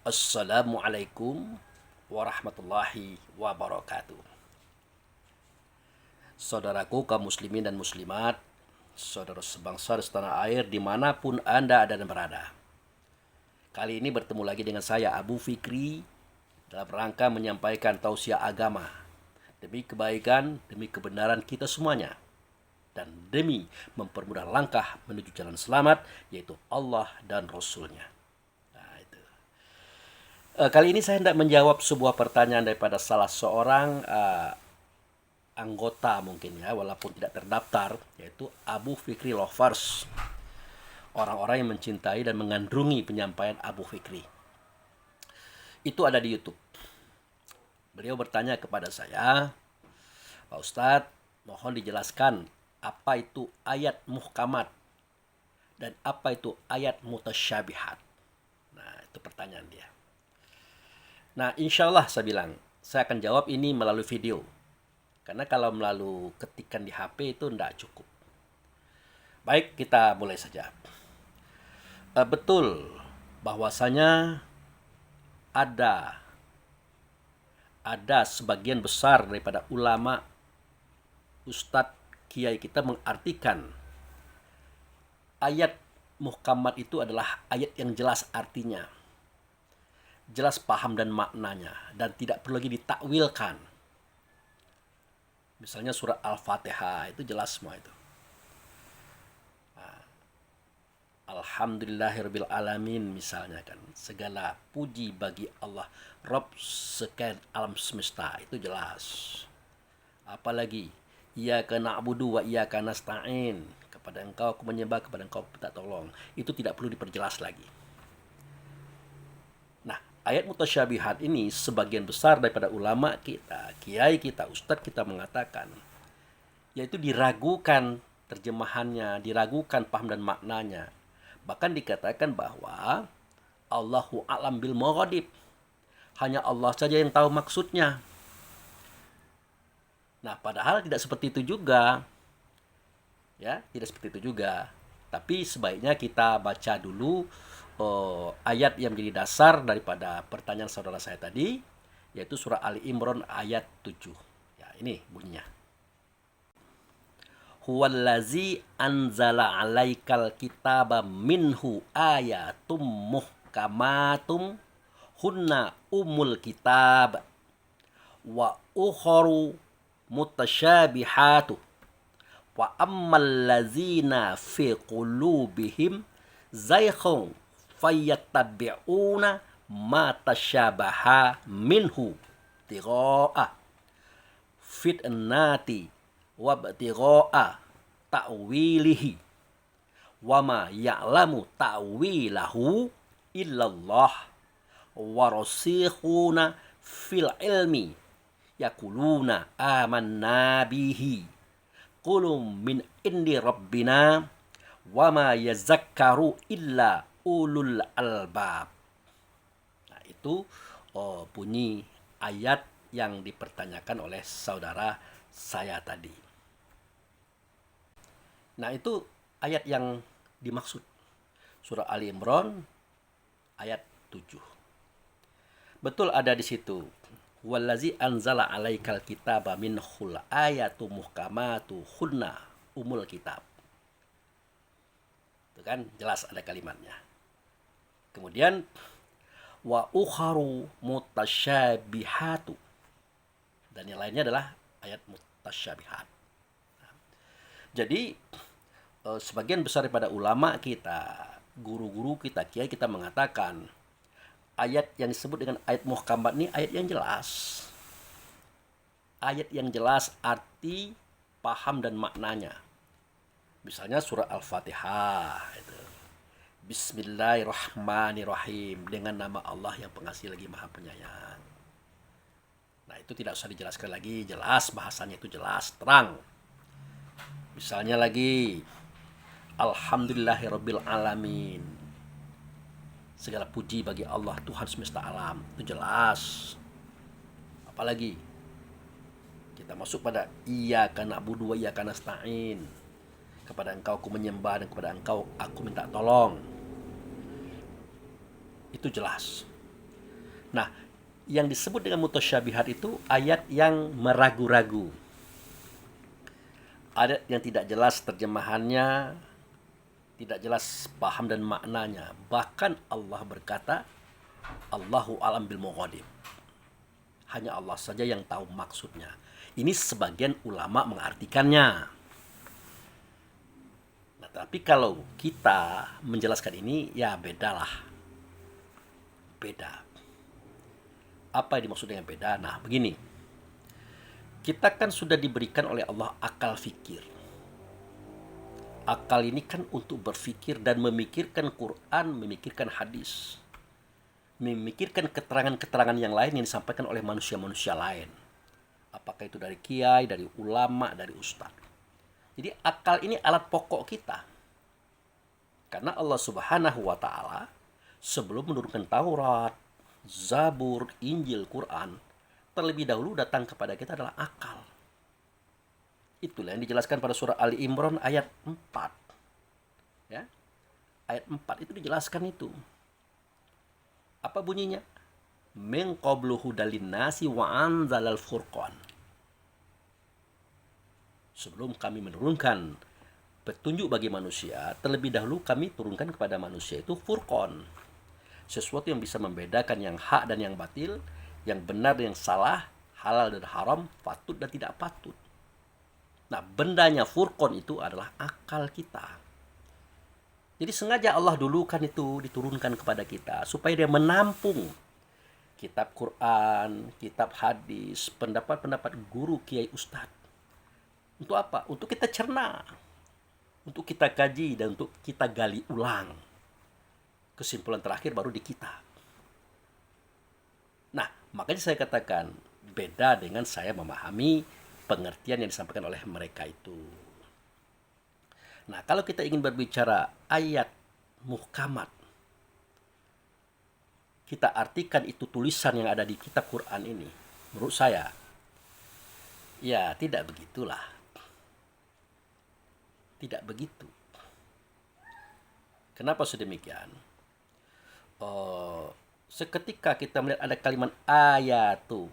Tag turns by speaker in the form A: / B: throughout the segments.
A: Assalamualaikum warahmatullahi wabarakatuh. Saudaraku kaum muslimin dan muslimat, saudara sebangsa dan setanah air dimanapun Anda ada dan berada. Kali ini bertemu lagi dengan saya Abu Fikri dalam rangka menyampaikan tausiah agama demi kebaikan, demi kebenaran kita semuanya, dan demi mempermudah langkah menuju jalan selamat, yaitu Allah dan Rasul-Nya. Kali ini saya hendak menjawab sebuah pertanyaan daripada salah seorang anggota mungkin ya, walaupun tidak terdaftar, yaitu Abu Fikri Lovers. Orang-orang yang mencintai dan mengandungi penyampaian Abu Fikri. Itu ada di YouTube. Beliau bertanya kepada saya, Pak Ustadz, mohon dijelaskan apa itu ayat muhkamat dan apa itu ayat mutasyabihat. Nah, itu pertanyaan dia. Nah, insya Allah saya bilang, saya akan jawab ini melalui video. Karena kalau melalui ketikan di HP itu tidak cukup. Baik, kita mulai saja. Betul bahwasanya ada sebagian besar daripada ulama, ustadz, kiai kita mengartikan ayat muhkamat itu adalah ayat yang jelas artinya, jelas paham dan maknanya, dan tidak perlu lagi ditakwilkan. Misalnya surah Al-Fatihah itu jelas semua itu. Alhamdulillahirabbil alamin misalnya kan, segala puji bagi Allah Rabb sekian alam semesta, itu jelas. Apalagi iyyaka na'budu wa iyyaka nasta'in, kepada engkau aku menyembah, kepada engkau minta tolong, itu tidak perlu diperjelas lagi. Ayat mutasyabihat ini sebagian besar daripada ulama kita, kiai kita, ustadz kita mengatakan, yaitu diragukan terjemahannya, diragukan paham dan maknanya. Bahkan dikatakan bahwa Allahu a'lam bil murad, hanya Allah saja yang tahu maksudnya. Nah, padahal tidak seperti itu juga. Ya, tidak seperti itu juga. Tapi sebaiknya kita baca dulu ayat yang menjadi dasar daripada pertanyaan saudara saya tadi, yaitu surah Ali Imran ayat 7. Ya, ini bunyinya. Huwallazi anzala 'alaikal kitaba minhu ayatum muhkamatum hunna umul kitab wa ukharu mutasyabihatu wa ammal ladzina fi qulubihim zayghun fayattabi'una ma tasyabaha minhu tigha'a fitnati wa btigha'a ta'wilihi wa ma ya'lamu ta'wilahu illallah wa rasikhuna fil ilmi yaquluna amanna bihi qulum min indi rabbina wa ma yazakkaru illa ulul albab. Nah, itu bunyi ayat yang dipertanyakan oleh saudara saya tadi. Nah, itu ayat yang dimaksud. Surah Ali Imran ayat 7. Betul ada di situ. Wallazi anzala 'alaikal kitaba minhul ayatu muhkamatu hunna umul kitab. Itu kan jelas ada kalimatnya. Kemudian wa ukharu mutasyabihatu, dan yang lainnya adalah ayat mutasyabihat. Jadi sebagian besar daripada ulama kita, guru-guru kita, kiai kita mengatakan ayat yang disebut dengan ayat muhkamat ini ayat yang jelas. Ayat yang jelas arti, paham dan maknanya. Misalnya surah Al-Fatihah itu. Bismillahirrahmanirrahim, dengan nama Allah yang pengasih lagi maha penyayang. Nah, itu tidak usah dijelaskan lagi, jelas bahasanya itu jelas, terang. Misalnya lagi Alhamdulillahirabbil alamin, segala puji bagi Allah Tuhan semesta alam, itu jelas. Apalagi kita masuk pada iyyaka na'budu wa iyyaka nasta'in, kepada engkau aku menyembah dan kepada engkau aku minta tolong. Itu jelas. Nah, yang disebut dengan mutasyabihat itu ayat yang meragu-ragu. Ayat yang tidak jelas terjemahannya, tidak jelas paham dan maknanya. Bahkan Allah berkata, Allahu alam bil mughadim. Hanya Allah saja yang tahu maksudnya. Ini sebagian ulama mengartikannya. Nah, tapi kalau kita menjelaskan ini, ya bedalah. Beda. Apa yang dimaksud dengan beda? Nah, begini. Kita kan sudah diberikan oleh Allah akal fikir. Akal ini kan untuk berfikir dan memikirkan Quran, memikirkan hadis, memikirkan keterangan-keterangan yang lain yang disampaikan oleh manusia-manusia lain. Apakah itu dari kiai, dari ulama, dari ustadz. Jadi akal ini alat pokok kita. Karena Allah Subhanahu wa taala sebelum menurunkan Taurat, Zabur, Injil, Quran, terlebih dahulu datang kepada kita adalah akal. Itulah yang dijelaskan pada surah Ali Imran ayat 4. Ya. Ayat 4 itu dijelaskan itu. Apa bunyinya? Min qablu hudalin nasi wa anzalal furqan. Sebelum kami menurunkan petunjuk bagi manusia, terlebih dahulu kami turunkan kepada manusia itu furqan. Sesuatu yang bisa membedakan yang hak dan yang batil, yang benar dan yang salah, halal dan haram, patut dan tidak patut. Nah, bendanya furqan itu adalah akal kita. Jadi sengaja Allah dulu kan itu diturunkan kepada kita supaya dia menampung kitab Quran, kitab hadis, pendapat-pendapat guru, kiai, ustadz. Untuk apa? Untuk kita cerna, untuk kita kaji dan untuk kita gali ulang. Kesimpulan terakhir baru di kita. Nah, makanya saya katakan beda dengan saya memahami pengertian yang disampaikan oleh mereka itu. Nah, kalau kita ingin berbicara ayat muhkamat, kita artikan itu tulisan yang ada di kitab Quran ini. Menurut saya, ya tidak begitulah. Tidak begitu. Kenapa sedemikian? Seketika kita melihat ada kalimat ayatu.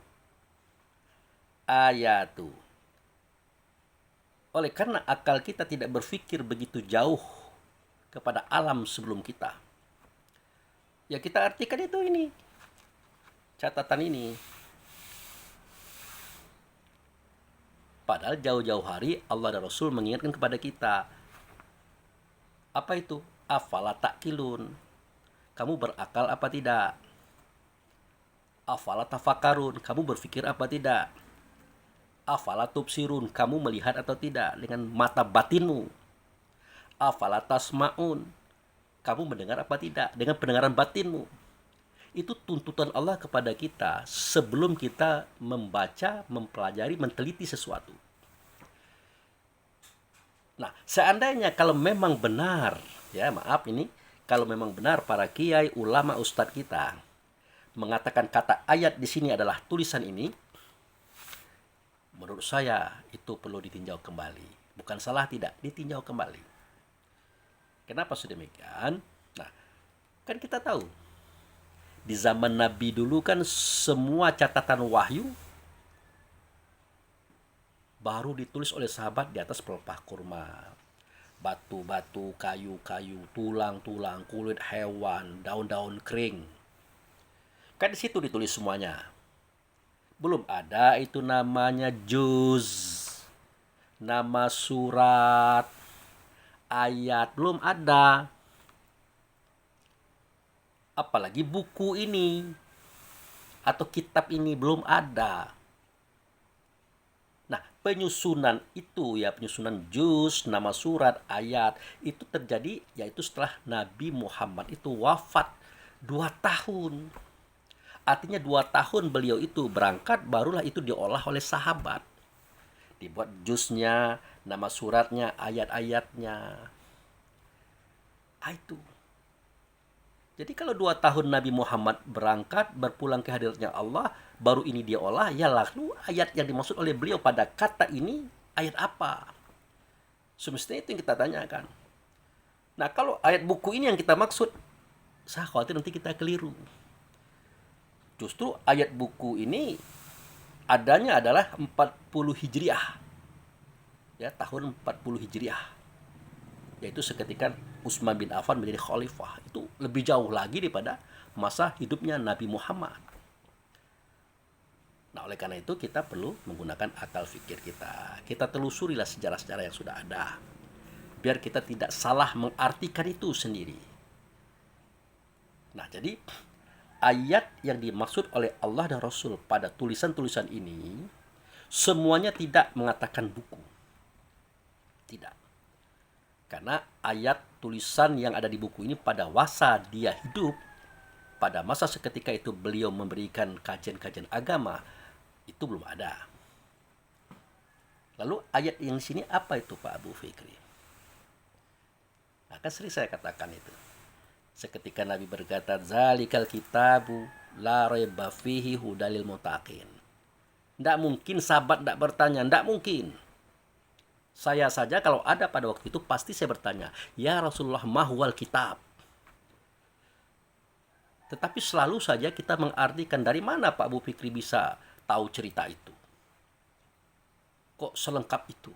A: Oleh karena akal kita tidak berpikir begitu jauh kepada alam sebelum kita, ya kita artikan itu ini, catatan ini. Padahal jauh-jauh hari Allah dan Rasul mengingatkan kepada kita. Apa itu? Afala ta'qilun. Kamu berakal apa tidak? Afala tafakarun. Kamu berpikir apa tidak? Afala tubsirun, kamu melihat atau tidak dengan mata batinmu? Afala tasma'un, kamu mendengar apa tidak dengan pendengaran batinmu? Itu tuntutan Allah kepada kita sebelum kita membaca, mempelajari, meneliti sesuatu. Nah, seandainya kalau memang benar, ya maaf ini, kalau memang benar para kiai, ulama, ustadz kita mengatakan kata ayat di sini adalah tulisan ini, menurut saya itu perlu ditinjau kembali. Bukan salah, tidak, ditinjau kembali. Kenapa sedemikian? Nah, kan kita tahu di zaman Nabi dulu kan semua catatan wahyu baru ditulis oleh sahabat di atas pelepah kurma. Batu-batu, kayu-kayu, tulang-tulang, kulit hewan, daun-daun kering. Kan di situ ditulis semuanya. Belum ada itu namanya juz, nama surat, ayat, belum ada. Apalagi buku ini atau kitab ini belum ada. Nah, penyusunan itu ya, penyusunan juz, nama surat, ayat itu terjadi yaitu setelah Nabi Muhammad itu wafat 2 tahun. Artinya 2 tahun beliau itu berangkat, barulah itu diolah oleh sahabat. Dibuat juznya, nama suratnya, ayat-ayatnya. Itu. Jadi kalau 2 tahun Nabi Muhammad berangkat, berpulang ke hadiratnya Allah, baru ini dia olah, ya lalu ayat yang dimaksud oleh beliau pada kata ini, ayat apa? Semestinya itu yang kita tanyakan. Nah, kalau ayat buku ini yang kita maksud, saya khawatir nanti kita keliru. Justru ayat buku ini adanya adalah 40 Hijriah. Ya, tahun 40 Hijriah. Yaitu seketika Utsman bin Affan menjadi khalifah. Itu lebih jauh lagi daripada masa hidupnya Nabi Muhammad. Nah, oleh karena itu kita perlu menggunakan akal fikir kita. Kita telusurilah sejarah-sejarah yang sudah ada. Biar kita tidak salah mengartikan itu sendiri. Nah, jadi ayat yang dimaksud oleh Allah dan Rasul pada tulisan-tulisan ini semuanya tidak mengatakan buku. Tidak. Karena ayat tulisan yang ada di buku ini pada masa dia hidup, pada masa seketika itu beliau memberikan kajian-kajian agama, itu belum ada. Lalu ayat yang di sini apa itu Pak Abu Fikri? Nah, kan sering saya katakan itu. Seketika Nabi berkata, "Zalikal kitabu la raiba fihi hudalil muttaqin." Tidak mungkin sahabat tidak bertanya, tidak mungkin. Saya saja kalau ada pada waktu itu pasti saya bertanya, "Ya Rasulullah, mahwal kitab?" Tetapi selalu saja kita mengartikan, dari mana Pak Abu Fikri bisa tahu cerita itu? Kok selengkap itu?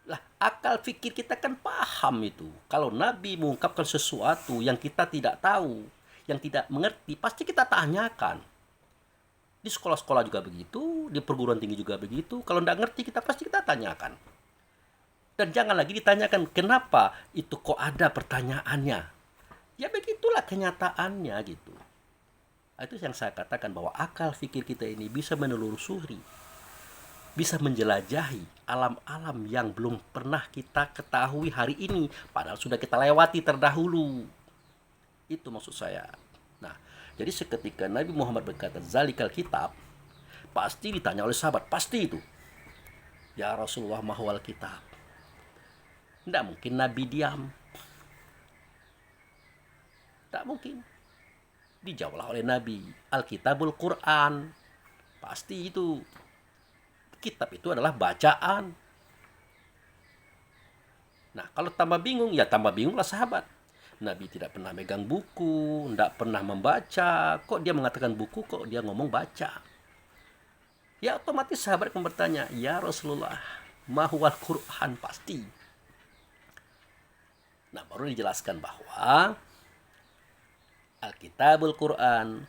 A: Lah, akal fikir kita kan paham itu. Kalau Nabi mengungkapkan sesuatu yang kita tidak tahu, yang tidak mengerti, pasti kita tanyakan. Di sekolah-sekolah juga begitu, di perguruan tinggi juga begitu. Kalau tidak ngerti, pasti kita tanyakan. Dan jangan lagi ditanyakan, kenapa itu kok ada pertanyaannya. Ya begitulah kenyataannya gitu. Itu yang saya katakan bahwa akal fikir kita ini bisa menelusuri, bisa menjelajahi alam-alam yang belum pernah kita ketahui hari ini, padahal sudah kita lewati terdahulu. Itu maksud saya. Nah, jadi seketika Nabi Muhammad berkata zalikal kitab, pasti ditanya oleh sahabat, pasti itu. Ya Rasulullah, mahwal kitab? Tidak mungkin Nabi diam. Tak mungkin. Dijawablah oleh Nabi, Alkitabul Quran. Pasti itu. Kitab itu adalah bacaan. Nah, kalau tambah bingung, ya tambah bingunglah sahabat. Nabi tidak pernah megang buku, tidak pernah membaca. Kok dia mengatakan buku, kok dia ngomong baca? Ya otomatis sahabat akan bertanya, "Ya Rasulullah, mahwal Quran?" Pasti. Nah, baru dijelaskan bahwa Alkitabul Quran,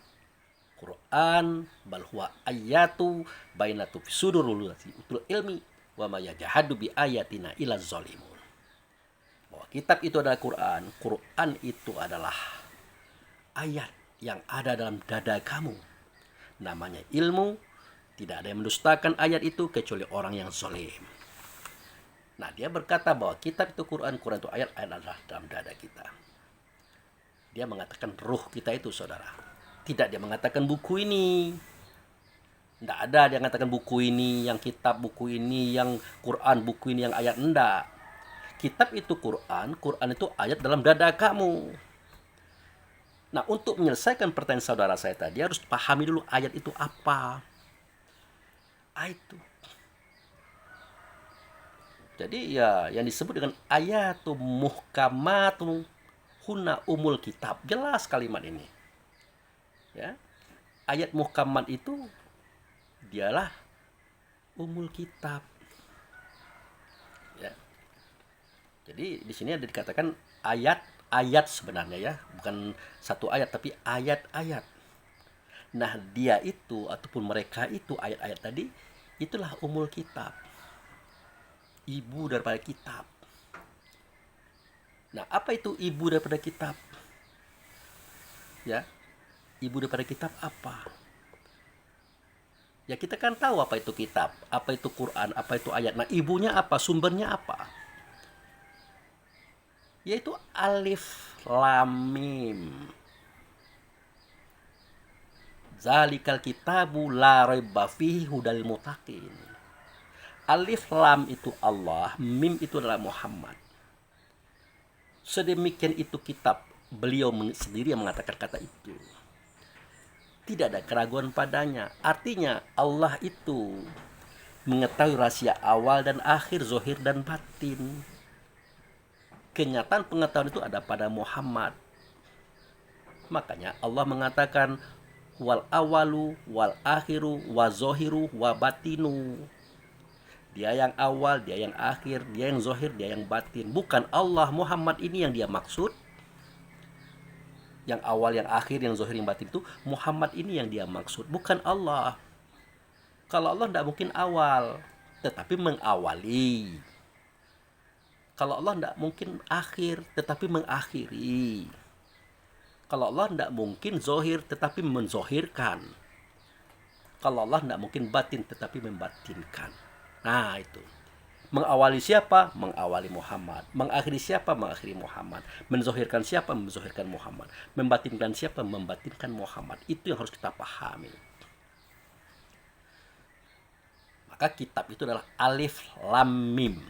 A: Quran bal huwa ayatu bainatu fi sudurul utul ilmi wa ma yajhadu bi ayatina ila zalimun. Bahwa kitab itu adalah Quran, Quran itu adalah ayat yang ada dalam dada kamu. Namanya ilmu, tidak ada yang mendustakan ayat itu kecuali orang yang zalim. Nah, dia berkata bahwa kitab itu Quran, Quran itu ayat adalah dalam dada kita. Dia mengatakan ruh kita itu, saudara. Tidak dia mengatakan buku ini. Tidak ada dia mengatakan buku ini, yang kitab buku ini, yang Quran buku ini, yang ayat. Tidak. Kitab itu Quran, Quran itu ayat dalam dada kamu. Nah, untuk menyelesaikan pertanyaan saudara saya tadi, harus pahami dulu ayat itu apa. Itu. Jadi ya yang disebut dengan ayatu muhkamatu hunna umul kitab. Jelas kalimat ini. Ya. Ayat muhkamat itu dialah umul kitab. Ya. Jadi di sini ada dikatakan ayat-ayat sebenarnya ya, bukan satu ayat tapi ayat-ayat. Nah, dia itu ataupun mereka itu ayat-ayat tadi itulah umul kitab. Ibu daripada kitab. Nah, apa itu ibu daripada kitab? Ya, ibu daripada kitab apa? Ya, kita kan tahu apa itu kitab, apa itu Quran, apa itu ayat. Nah, ibunya apa? Sumbernya apa? Yaitu alif lam mim. Zalikal kitabu la raiba fihi hudal muttaqin. Alif lam itu Allah, mim itu adalah Muhammad. Sedemikian itu kitab, beliau sendiri yang mengatakan kata itu. Tidak ada keraguan padanya. Artinya Allah itu mengetahui rahasia awal dan akhir, zahir dan batin. Kenyataan pengetahuan itu ada pada Muhammad. Makanya Allah mengatakan wal awalu wal akhiru wa zohiru wa batinu. Dia yang awal, dia yang akhir, dia yang zohir, dia yang batin. Bukan Allah. Muhammad ini yang dia maksud. Yang awal, yang akhir, yang zohir, yang batin itu Muhammad ini yang dia maksud, bukan Allah. Kalau Allah tidak mungkin awal, tetapi mengawali. Kalau Allah tidak mungkin akhir, tetapi mengakhiri. Kalau Allah tidak mungkin zohir, tetapi menzohirkan. Kalau Allah tidak mungkin batin, tetapi membatinkan. Nah itu. Mengawali siapa? Mengawali Muhammad. Mengakhiri siapa? Mengakhiri Muhammad. Menzohirkan siapa? Menzohirkan Muhammad. Membatinkan siapa? Membatinkan Muhammad. Itu yang harus kita pahami. Maka kitab itu adalah alif lam mim.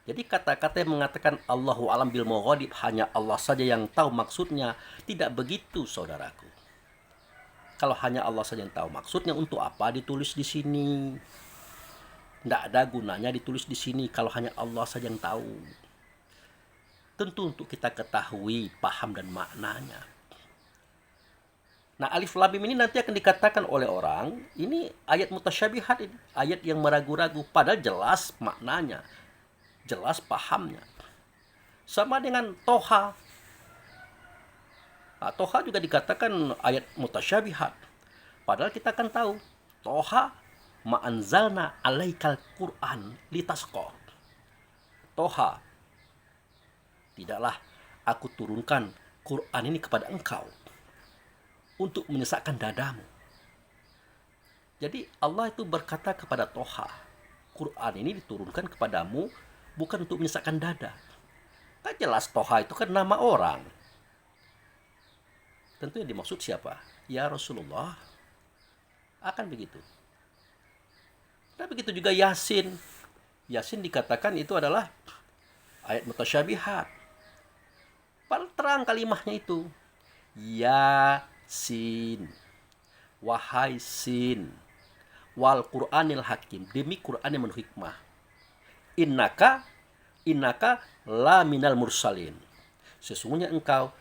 A: Jadi kata-kata yang mengatakan Allahu alam bil mughodib, hanya Allah saja yang tahu maksudnya, tidak begitu saudaraku. Kalau hanya Allah saja yang tahu maksudnya, untuk apa ditulis di sini? Tidak ada gunanya ditulis di sini kalau hanya Allah saja yang tahu. Tentu untuk kita ketahui, paham dan maknanya. Nah, alif lam mim ini nanti akan dikatakan oleh orang, ini ayat mutasyabihat, ini ayat yang meragu-ragu, padahal jelas maknanya, jelas pahamnya. Sama dengan Toha. Nah, Toha juga dikatakan ayat mutasyabihat. Padahal kita akan tahu, Toha ma'anzalna alaikal Qur'an litasqa. Toha, tidaklah aku turunkan Qur'an ini kepada engkau untuk menyesakkan dadamu. Jadi Allah itu berkata kepada Toha, Qur'an ini diturunkan kepadamu bukan untuk menyesakkan dada. Kan jelas Toha itu kan nama orang. Tentu yang dimaksud siapa? Ya Rasulullah. Akan begitu. Nah begitu juga Yasin. Yasin dikatakan itu adalah ayat mutasyabihat. Padahal terang kalimahnya itu. Yasin. Wahai Sin. Wal Qur'anil Hakim. Demi Qur'an yang penuh hikmah. Innaka la minal mursalin. Sesungguhnya engkau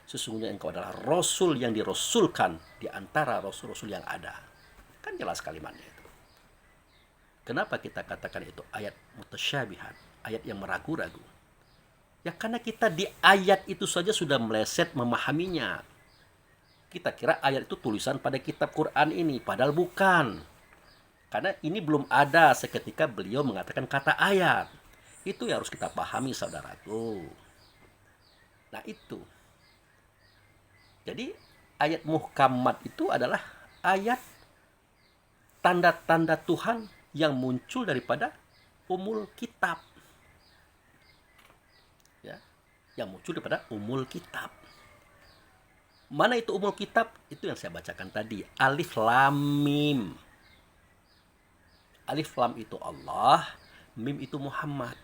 A: adalah Rasul yang dirasulkan di antara Rasul-Rasul yang ada. Kan jelas kalimatnya itu. Kenapa kita katakan itu ayat mutasyabihat, ayat yang meragu-ragu? Ya karena kita di ayat itu saja sudah meleset memahaminya. Kita kira ayat itu tulisan pada kitab Quran ini, padahal bukan. Karena ini belum ada seketika beliau mengatakan kata ayat. Itu yang harus kita pahami saudaraku. Nah itu. Jadi ayat muhkamat itu adalah ayat tanda-tanda Tuhan yang muncul daripada umul kitab. Ya, yang muncul daripada umul kitab. Mana itu umul kitab? Itu yang saya bacakan tadi. Alif lam mim. Alif lam itu Allah, mim itu Muhammad.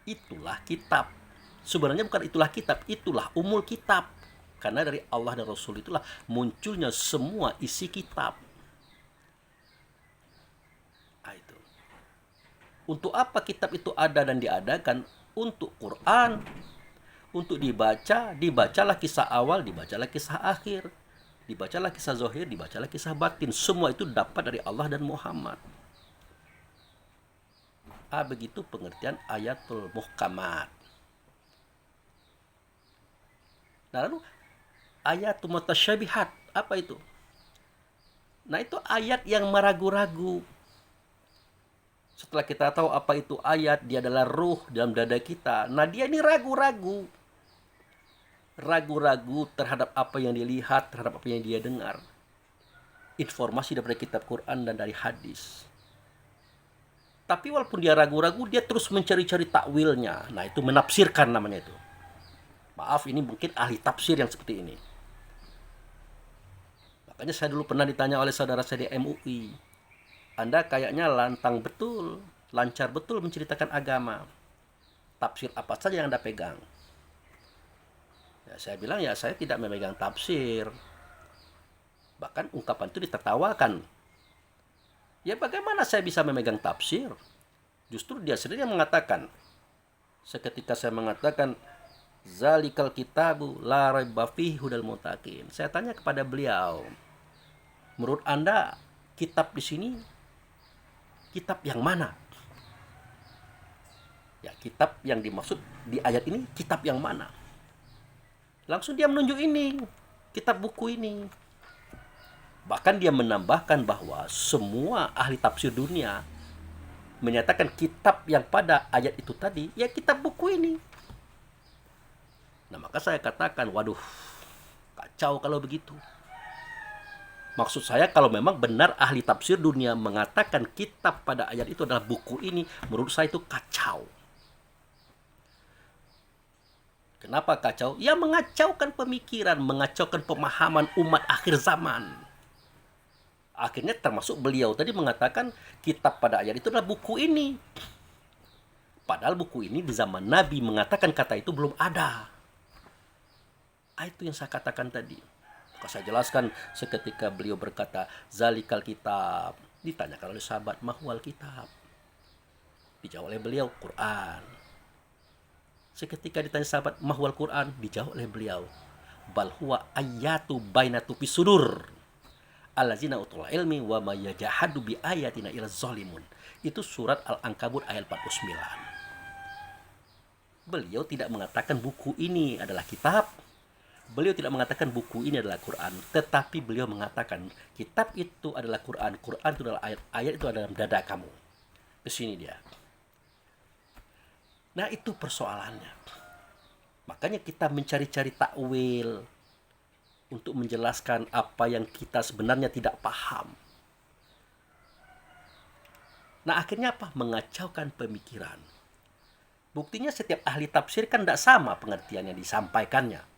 A: Itulah kitab. Sebenarnya bukan itulah kitab, itulah umul kitab. Karena dari Allah dan Rasul itulah munculnya semua isi kitab. Itu. Untuk apa kitab itu ada dan diadakan? Untuk Quran, untuk dibacalah kisah awal, dibacalah kisah akhir, dibacalah kisah zahir, dibacalah kisah batin. Semua itu dapat dari Allah dan Muhammad. Begitu pengertian ayatul muhkamat. Nah, lalu ayatul mutasyabihat, apa itu? Nah, itu ayat yang meragu-ragu. Setelah kita tahu apa itu ayat, dia adalah ruh dalam dada kita. Nah, dia ini ragu-ragu. Ragu-ragu terhadap apa yang dia lihat, terhadap apa yang dia dengar. Informasi daripada kitab Quran dan dari hadis. Tapi walaupun dia ragu-ragu, dia terus mencari-cari takwilnya. Nah, itu menafsirkan namanya itu. Maaf, ini mungkin ahli tafsir yang seperti ini. Makanya saya dulu pernah ditanya oleh saudara saya di MUI. Anda kayaknya lantang betul, lancar betul menceritakan agama. Tafsir apa saja yang Anda pegang? Ya, saya bilang ya saya tidak memegang tafsir. Bahkan ungkapan itu ditertawakan. Ya bagaimana saya bisa memegang tafsir? Justru dia sendiri yang mengatakan. Seketika saya mengatakan Zalikal kitabu la raiba fihi hudal muttaqin. Saya tanya kepada beliau, menurut Anda kitab di sini kitab yang mana? Ya, kitab yang dimaksud di ayat ini kitab yang mana? Langsung dia menunjuk ini, kitab buku ini. Bahkan dia menambahkan bahwa semua ahli tafsir dunia menyatakan kitab yang pada ayat itu tadi, ya kitab buku ini. Nah, maka saya katakan, waduh, kacau kalau begitu. Maksud saya kalau memang benar ahli tafsir dunia mengatakan kitab pada ayat itu adalah buku ini, menurut saya itu kacau. Kenapa kacau? Ya mengacaukan pemikiran, mengacaukan pemahaman umat akhir zaman. Akhirnya termasuk beliau tadi mengatakan kitab pada ayat itu adalah buku ini. Padahal buku ini di zaman Nabi mengatakan kata itu belum ada. Itu yang saya katakan tadi. Maka saya jelaskan seketika beliau berkata, Zalikal kitab. Ditanyakan oleh sahabat, mahwal kitab. Dijawab oleh beliau, Quran. Seketika ditanya sahabat, mahwal Quran. Dijawab oleh beliau, bal huwa ayatu bainatu bisudur. Allazina utul ilmi wa ma yajahadu bi ayatina ila zalimun. Itu surat Al-Ankabut ayat 49. Beliau tidak mengatakan buku ini adalah kitab. Beliau tidak mengatakan buku ini adalah Quran, tetapi beliau mengatakan kitab itu adalah Quran, Quran itu adalah ayat, ayat itu adalah dalam dada kamu. Di sini dia. Nah, itu persoalannya. Makanya kita mencari-cari takwil untuk menjelaskan apa yang kita sebenarnya tidak paham. Nah, akhirnya apa? Mengacaukan pemikiran. Buktinya setiap ahli tafsir kan tidak sama pengertian yang disampaikannya.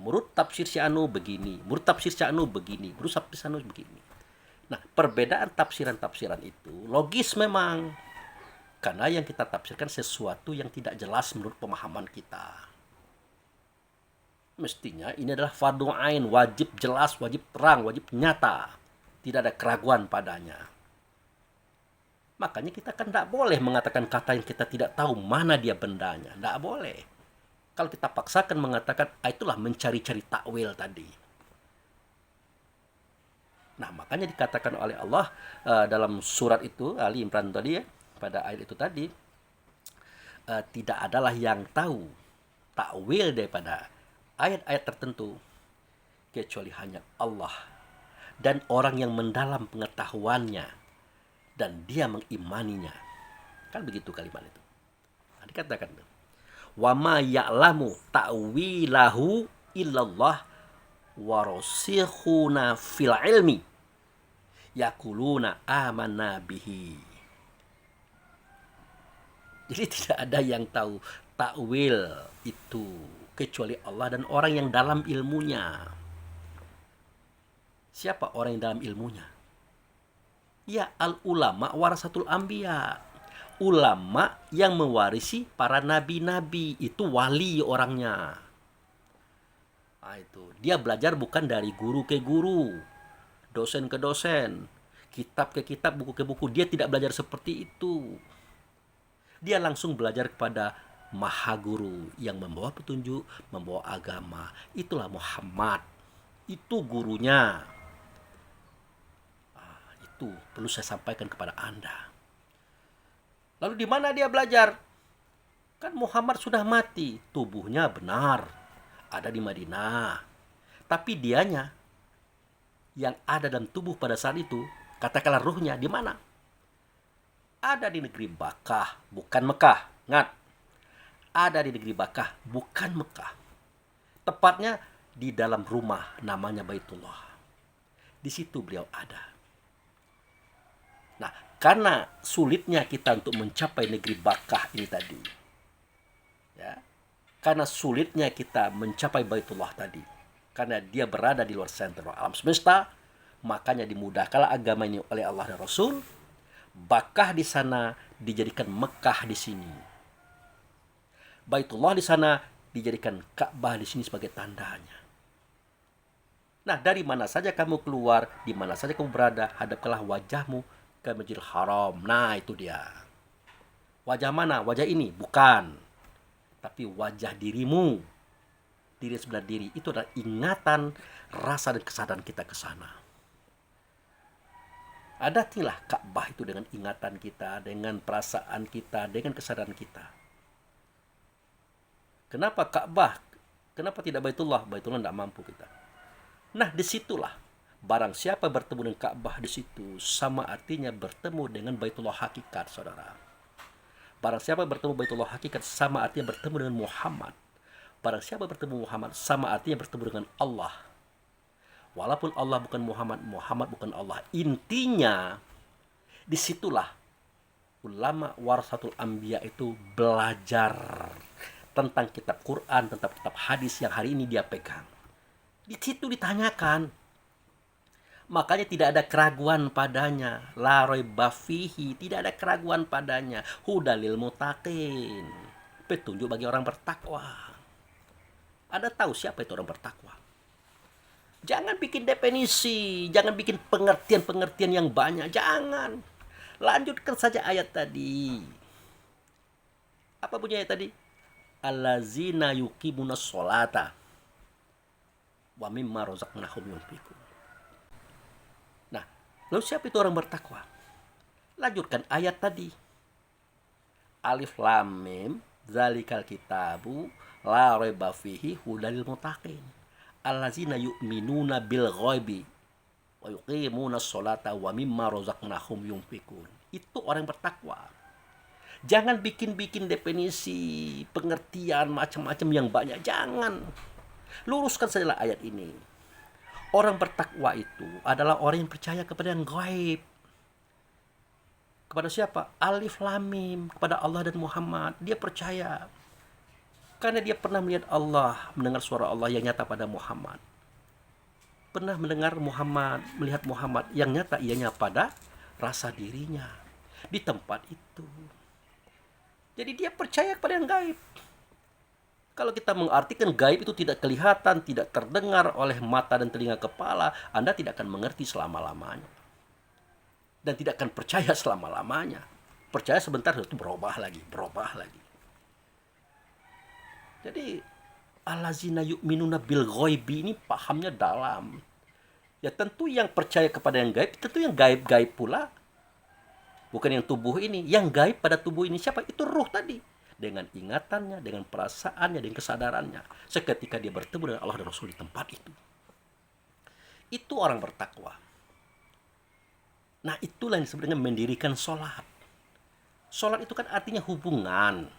A: Menurut tafsir si anu begini, menurut tafsir si anu begini, menurut tafsir si anu begini. Nah, perbedaan tafsiran-tafsiran itu logis memang. Karena yang kita tafsirkan sesuatu yang tidak jelas menurut pemahaman kita. Mestinya ini adalah fardhu ain, wajib jelas, wajib terang, wajib nyata. Tidak ada keraguan padanya. Makanya kita kan tidak boleh mengatakan kata yang kita tidak tahu mana dia bendanya. Tidak boleh. Kalau kita paksakan mengatakan, itulah mencari-cari takwil tadi. Nah, makanya dikatakan oleh Allah dalam surat itu, Ali Imran tadi ya, pada ayat itu tadi, tidak adalah yang tahu takwil daripada ayat-ayat tertentu kecuali hanya Allah dan orang yang mendalam pengetahuannya dan dia mengimaninya. Kan begitu kalimat itu. Nah, dikatakan wa ma ya'lamu ta'wilahu illallah warasikhuna fil ilmi yaquluna amanna bihi. Jadi tidak ada yang tahu takwil itu kecuali Allah dan orang yang dalam ilmunya. Siapa orang yang dalam ilmunya? Ya, al-ulama warasatul anbiya. Ulama yang mewarisi para nabi-nabi, itu wali orangnya. Nah, itu. Dia belajar bukan dari guru ke guru, dosen ke dosen, kitab ke kitab, buku ke buku. Dia tidak belajar seperti itu. Dia langsung belajar kepada Maha Guru yang membawa petunjuk, membawa agama. Itulah Muhammad. Itu gurunya. Itu perlu saya sampaikan kepada Anda. Lalu di mana dia belajar? Kan Muhammad sudah mati. Tubuhnya benar ada di Madinah. Tapi dianya yang ada dalam tubuh pada saat itu, katakanlah ruhnya di mana? Ada di negeri Bakkah, bukan Mekah. Ingat, ada di negeri Bakkah, bukan Mekah. Tepatnya di dalam rumah namanya Baitullah. Di situ beliau ada. Nah, karena sulitnya kita untuk mencapai negeri Bakkah ini tadi, ya, karena sulitnya kita mencapai Baitullah tadi, karena dia berada di luar sentral alam semesta, makanya dimudahkanlah agama ini oleh Allah dan Rasul. Bakkah di sana dijadikan Mekah di sini. Baitullah di sana dijadikan Ka'bah di sini sebagai tandanya. Nah, dari mana saja kamu keluar, di mana saja kamu berada, hadapkanlah wajahmu ke Masjidil Haram. Nah, itu dia. Wajah mana? Wajah ini? Bukan. Tapi wajah dirimu diri sebelah diri, itu adalah ingatan, rasa dan kesadaran kita ke sana. Adatilah Ka'bah itu dengan ingatan kita, dengan perasaan kita, dengan kesadaran kita. Kenapa Ka'bah? Kenapa tidak Baitullah? Baitullah tidak mampu kita. Nah, disitulah barang siapa bertemu dengan Ka'bah di situ, sama artinya bertemu dengan Baitullah hakikat, saudara. Barang siapa bertemu Baitullah hakikat, sama artinya bertemu dengan Muhammad. Barang siapa bertemu Muhammad, sama artinya bertemu dengan Allah. Walaupun Allah bukan Muhammad, Muhammad bukan Allah. Intinya, disitulah ulama warasatul anbiya itu belajar tentang kitab Quran, tentang kitab hadis yang hari ini dia pegang. Di situ ditanyakan. Makanya tidak ada keraguan padanya. La raiba fihi, tidak ada keraguan padanya. Hudalil muttaqin, petunjuk bagi orang bertakwa. Anda tahu siapa itu orang bertakwa? Jangan bikin definisi, jangan bikin pengertian-pengertian yang banyak, jangan. Lanjutkan saja ayat tadi. Apa bunyi ayat tadi? Allazina yuqimunas sholata wa mimma razaqnahum yunfiqun. Nah, lalu siapa itu orang bertakwa? Lanjutkan ayat tadi. Alif lam mim zalikal kitabu la raiba fihi hudalil muttaqin. Allazina yu'minuna bil ghaibi wa yuqimuna sholata wa mimma razaqnahum yunfiqun. Itu orang bertakwa. Jangan bikin-bikin definisi, pengertian macam-macam yang banyak. Jangan. Luruskan saja ayat ini. Orang bertakwa itu adalah orang yang percaya kepada yang gaib. Kepada siapa? Alif lam mim, kepada Allah dan Muhammad. Dia percaya. Karena dia pernah melihat Allah, mendengar suara Allah yang nyata pada Muhammad. Pernah mendengar Muhammad, melihat Muhammad yang nyata ianya pada rasa dirinya. Di tempat itu. Jadi dia percaya kepada yang gaib. Kalau kita mengartikan gaib itu tidak kelihatan, tidak terdengar oleh mata dan telinga kepala, Anda tidak akan mengerti selama-lamanya. Dan tidak akan percaya selama-lamanya. Percaya sebentar itu berubah lagi. Jadi allazina yu'minuna bil ghaibi ini pahamnya dalam. Ya tentu yang percaya kepada yang gaib, tentu yang gaib-gaib pula. Bukan yang tubuh ini. Yang gaib pada tubuh ini siapa? Itu ruh tadi. Dengan ingatannya, dengan perasaannya, dengan kesadarannya. Seketika dia bertemu dengan Allah dan Rasul di tempat itu. Itu orang bertakwa. Nah, itulah yang disebut dengan mendirikan sholat. Sholat itu kan artinya hubungan.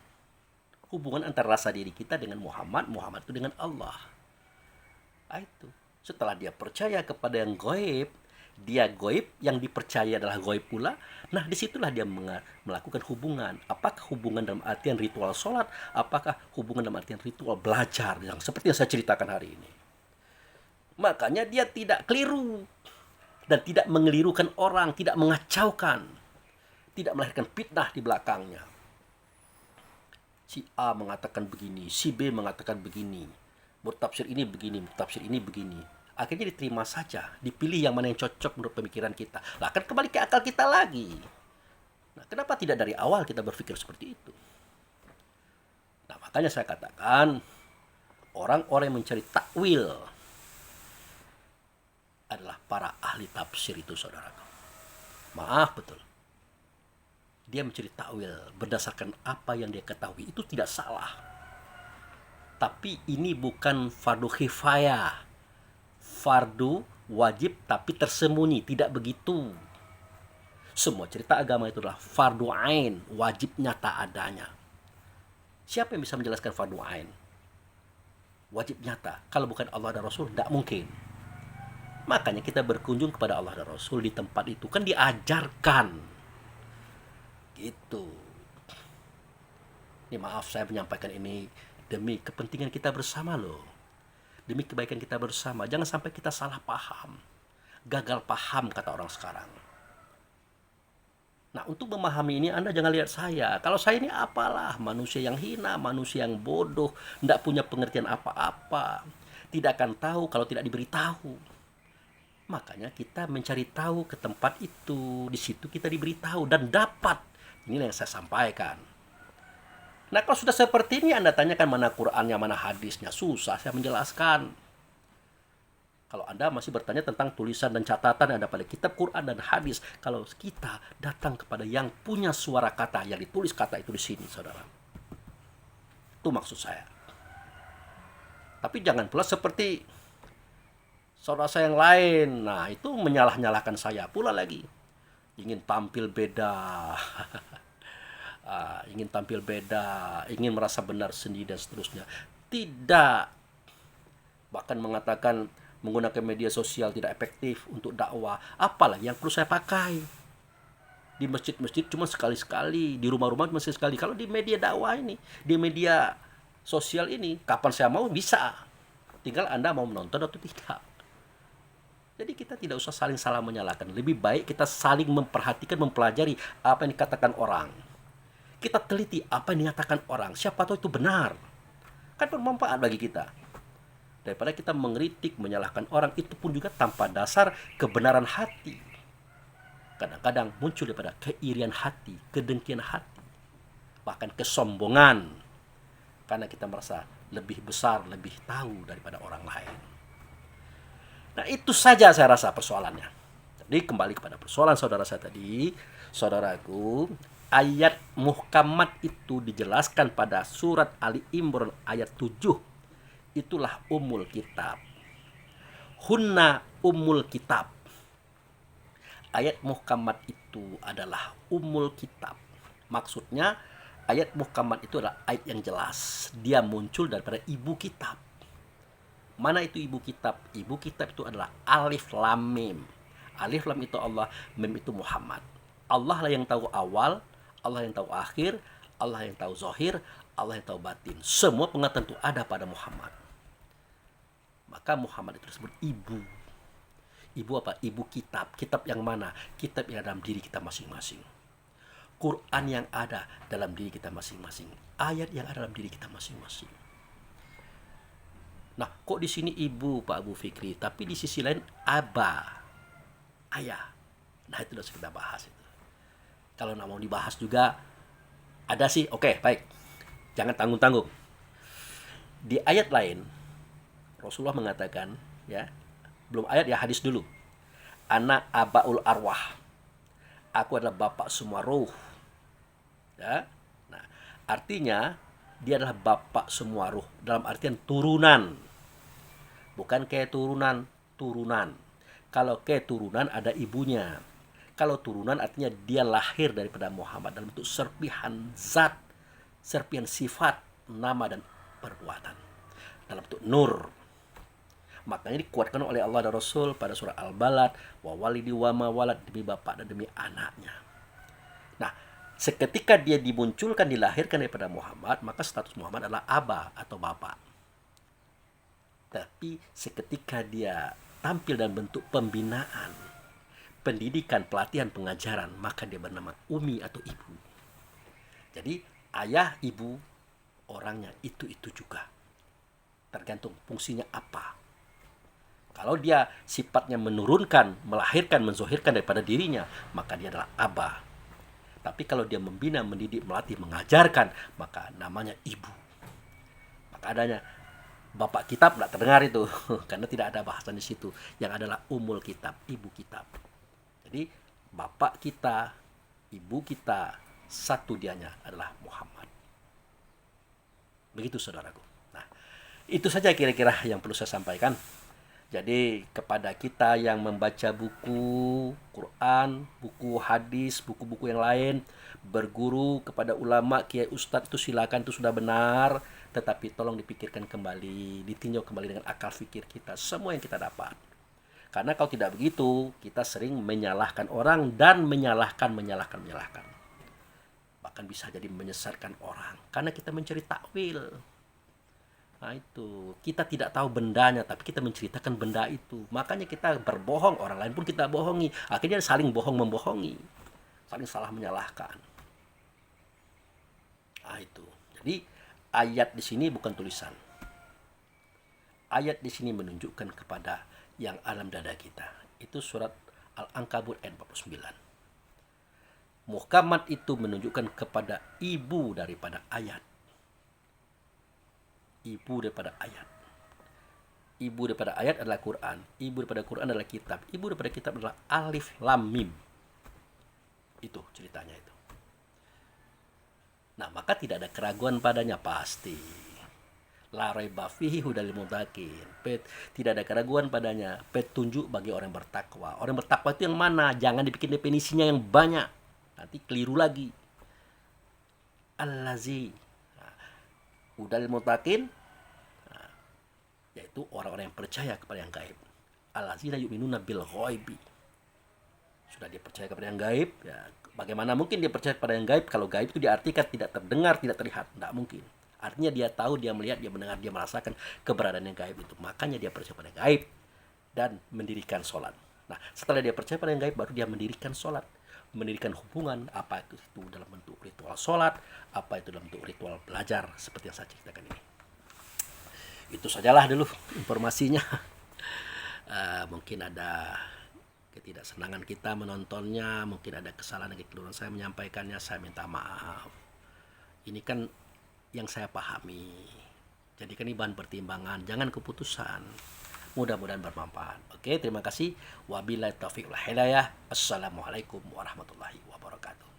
A: Hubungan antara rasa diri kita dengan Muhammad, Muhammad itu dengan Allah. Nah, itu. Setelah dia percaya kepada yang gaib, dia gaib, yang dipercaya adalah gaib pula. Nah, disitulah dia melakukan hubungan. Apakah hubungan dalam artian ritual sholat? Apakah hubungan dalam artian ritual belajar? Yang seperti yang saya ceritakan hari ini. Makanya dia tidak keliru. Dan tidak mengelirukan orang, tidak mengacaukan. Tidak melahirkan fitnah di belakangnya. Si A mengatakan begini, si B mengatakan begini. Mutafsir ini begini, mutafsir ini begini. Akhirnya diterima saja, dipilih yang mana yang cocok menurut pemikiran kita. Lah kan kembali ke akal kita lagi. Nah, kenapa tidak dari awal kita berpikir seperti itu? Nah, makanya saya katakan orang-orang yang mencari takwil adalah para ahli tafsir itu, saudaraku. Maaf betul. Dia mencari takwil berdasarkan apa yang dia ketahui, itu tidak salah. Tapi ini bukan fardu kifayah. Fardu wajib tapi tersembunyi, tidak begitu. Semua cerita agama itu adalah fardu ain, wajib nyata adanya. Siapa yang bisa menjelaskan fardu ain? Wajib nyata. Kalau bukan Allah dan Rasul, tidak mungkin. Makanya kita berkunjung kepada Allah dan Rasul di tempat itu, kan diajarkan. Gitu. Ini maaf saya menyampaikan ini demi kepentingan kita bersama loh. Demi kebaikan kita bersama. Jangan sampai kita salah paham. Gagal paham kata orang sekarang. Nah, untuk memahami ini Anda jangan lihat saya. Kalau saya ini apalah, manusia yang hina, manusia yang bodoh, tidak punya pengertian apa-apa. Tidak akan tahu kalau tidak diberitahu. Makanya kita mencari tahu ke tempat itu. Di situ kita diberitahu dan dapat. Inilah yang saya sampaikan. Nah, kalau sudah seperti ini Anda tanyakan mana Qur'annya, mana hadisnya. Susah saya menjelaskan. Kalau Anda masih bertanya tentang tulisan dan catatan yang ada pada kitab Quran dan hadis, kalau kita datang kepada yang punya suara kata, yang ditulis kata itu di sini, saudara. Itu maksud saya. Tapi jangan pula seperti saudara saya yang lain. Nah, itu menyalah-nyalahkan saya pula lagi. Ingin tampil beda. Ingin tampil beda, ingin merasa benar sendiri dan seterusnya. Tidak. Bahkan mengatakan menggunakan media sosial tidak efektif untuk dakwah. Apalah yang perlu saya pakai? Di masjid-masjid cuma sekali-sekali, di rumah-rumah cuma sekali-sekali. Kalau di media dakwah ini, di media sosial ini, kapan saya mau bisa. Tinggal Anda mau menonton atau tidak. Jadi kita tidak usah saling salah menyalahkan. Lebih baik kita saling memperhatikan, mempelajari apa yang dikatakan orang. Kita teliti apa yang dinyatakan orang. Siapa tahu itu benar. Kan bermanfaat bagi kita. Daripada kita mengkritik, menyalahkan orang, itu pun juga tanpa dasar kebenaran hati. Kadang-kadang muncul daripada keirian hati, kedengkian hati, bahkan kesombongan. Karena kita merasa lebih besar, lebih tahu daripada orang lain. Nah, itu saja saya rasa persoalannya. Jadi kembali kepada persoalan saudara saya tadi, saudaraku, ayat muhkamat itu dijelaskan pada surat Ali Imran ayat 7. Itulah umul kitab. Hunna umul kitab. Ayat muhkamat itu adalah umul kitab. Maksudnya ayat muhkamat itu adalah ayat yang jelas. Dia muncul daripada ibu kitab. Mana itu ibu kitab? Ibu kitab itu adalah alif lam mim. Alif lam itu Allah, mim itu Muhammad. Allah lah yang tahu awal, Allah yang tahu akhir, Allah yang tahu zahir, Allah yang tahu batin. Semua pengetahuan itu ada pada Muhammad. Maka Muhammad itu disebut ibu. Ibu apa? Ibu kitab. Kitab yang mana? Kitab yang dalam diri kita masing-masing. Quran yang ada dalam diri kita masing-masing. Ayat yang ada dalam diri kita masing-masing. Nah, kok di sini ibu Pak Abu Fikri, tapi di sisi lain aba, ayah. Nah, itu harus kita bahas itu. Kalau nggak mau dibahas juga ada sih, oke, baik. Jangan tanggung-tanggung. Di ayat lain Rasulullah mengatakan, ya, belum ayat ya, hadis dulu. Ana abaul arwah. Aku adalah bapak semua ruh. Ya. Nah, artinya dia adalah bapak semua ruh dalam artian turunan. Bukan keturunan, turunan. Kalau keturunan ada ibunya. Kalau turunan artinya dia lahir daripada Muhammad dalam bentuk serpihan zat, serpihan sifat, nama dan perbuatan. Dalam bentuk nur. Makanya dikuatkan oleh Allah dan Rasul pada surah Al-Balad, wa walidi wa ma walad, demi bapak dan demi anaknya. Nah, seketika dia dimunculkan, dilahirkan daripada Muhammad, maka status Muhammad adalah aba atau bapak. Tapi seketika dia tampil dalam bentuk pembinaan, pendidikan, pelatihan, pengajaran, maka dia bernama umi atau ibu. Jadi ayah, ibu, orangnya itu juga. Tergantung fungsinya apa. Kalau dia sifatnya menurunkan, melahirkan, menzohirkan daripada dirinya, maka dia adalah abah. Tapi kalau dia membina, mendidik, melatih, mengajarkan, maka namanya ibu. Maka adanya bapak kitab tidak terdengar itu karena tidak ada bahasan di situ. Yang adalah umul kitab, ibu kitab. Jadi bapak kita, ibu kita, satu dianya adalah Muhammad. Begitu saudaraku. Nah, itu saja kira-kira yang perlu saya sampaikan. Jadi kepada kita yang membaca buku Quran, buku hadis, buku-buku yang lain, berguru kepada ulama, kiai, ustadz, itu silakan, itu sudah benar. Tetapi tolong dipikirkan kembali, ditinjau kembali dengan akal fikir kita, semua yang kita dapat. Karena kalau tidak begitu, kita sering menyalahkan orang dan menyalahkan. Bahkan bisa jadi menyesatkan orang, karena kita mencari takwil. Nah itu, kita tidak tahu bendanya, tapi kita menceritakan benda itu. Makanya kita berbohong, orang lain pun kita bohongi. Akhirnya saling bohong membohongi, saling salah menyalahkan. Nah itu. Jadi ayat di sini bukan tulisan. Ayat di sini menunjukkan kepada yang alam dada kita. Itu surat Al-Ankabut ayat 49. Muhkamat itu menunjukkan kepada ibu daripada ayat. ibu daripada ayat. Ibu daripada ayat adalah Quran, ibu daripada Quran adalah kitab, ibu daripada kitab adalah alif lam mim. Itu ceritanya itu. Nah, maka tidak ada keraguan padanya pasti. La raiba fihi hudal lil muttaqin. Tidak ada keraguan padanya, petunjuk bagi orang bertakwa. Orang bertakwa itu yang mana? Jangan dibikin definisinya yang banyak. Nanti keliru lagi. Allazi. Hudal lil muttaqin, yaitu orang-orang yang percaya kepada yang gaib. Allazina yu'minuna bil ghaibi. Sudah dia percaya kepada yang gaib, ya bagaimana mungkin dia percaya kepada yang gaib kalau gaib itu diartikan tidak terdengar, tidak terlihat? Tidak mungkin. Artinya dia tahu, dia melihat, dia mendengar, dia merasakan keberadaan yang gaib itu. Makanya dia percaya pada gaib dan mendirikan sholat. Nah, setelah dia percaya pada yang gaib, baru dia mendirikan sholat. Mendirikan hubungan, apa itu dalam bentuk ritual sholat, apa itu dalam bentuk ritual belajar, seperti yang saya ceritakan ini. Itu sajalah dulu informasinya. Mungkin ada ketidaksenangan kita menontonnya, mungkin ada kesalahan dan kekeliruan saya menyampaikannya, saya minta maaf. Ini kan yang saya pahami. Jadi kan ini bahan pertimbangan, jangan keputusan. Mudah-mudahan bermanfaat. Oke, terima kasih. Wabillahi taufiq wal hidayah. Assalamualaikum warahmatullahi wabarakatuh.